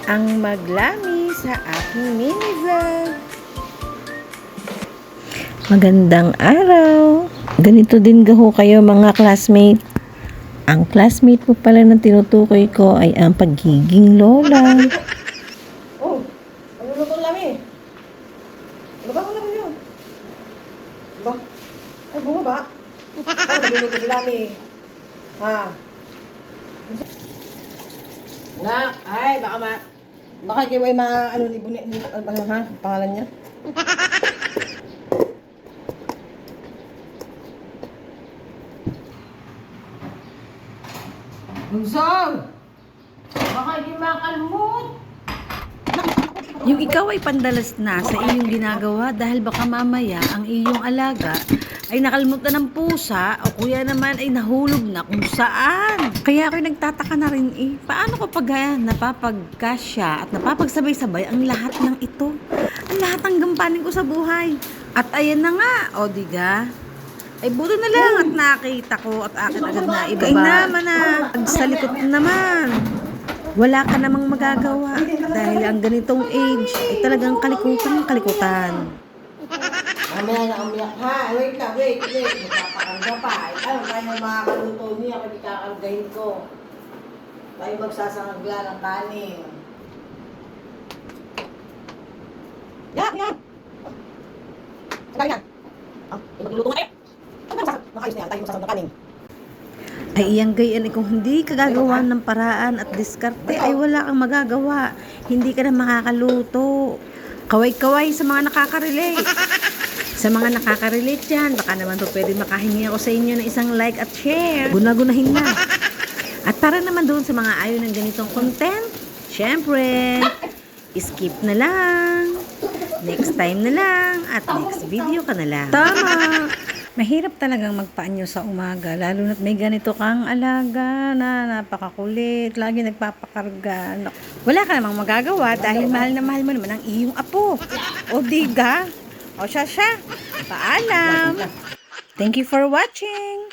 ang maglami sa aking mini vlog. Magandang araw! Ganito din gaho kayo mga classmate. Ang classmate po pala na tinutukoy ko ay ang pagiging lola. Oh, ano na itong lami? Ano ba ang lami yun? Ba? Ay, bumaba. Ano na binuto si lami? Ha? Na, ay, baka kayo ay ano ha? Pangalan niya? Bunsong! Baka hindi makakalmot. Yung ikaw ay pandalas na sa iyong ginagawa dahil baka mamaya ang iyong alaga ay nakalimutan ng pusa o kuya naman ay nahulog na kung saan. Kaya ako'y nagtataka na rin paano kapag napapagkasya at napapagsabay-sabay ang lahat ng ito? Ang lahat ng gampanin ko sa buhay. At ayan na nga, o diga? Ay buto na lang at nakita ko at akin agad na ibaba. Kaya naman na, sa likod naman. Wala ka namang magagawa dahil ang ganitong age ay talagang kalikutan. Mamaya na umiyak ha. Wait lang, wait. Magpapakarga pa. Ano tayo makakaluto niya kung ikakargahin ko. Tayo magsasangagla ng kanin. Yan! Ang yan! Magluluto nga kayo! Nakayos na yan, tayo magsasangag ng kanin. Ay iyang gayan kung hindi ka gagawa ng paraan at diskarte ay wala kang magagawa. Hindi ka na makakaluto. Kaway-kaway sa mga nakaka-relate. Sa mga nakaka-relate dyan, baka naman po pwede makahingi ako sa inyo ng isang like at share. Guna-gunahin na. At para naman doon sa mga ayaw ng ganitong content, syempre, skip na lang. Next time na lang. At next video ka na lang. Tama! Mahirap talagang magpaanyo sa umaga, lalo na't may ganito kang alaga na napakakulit, lagi nagpapakarga. Wala ka namang magagawa dahil mahal na mahal mo naman ang iyong apo. O diga? O siya. Paalam! Thank you for watching!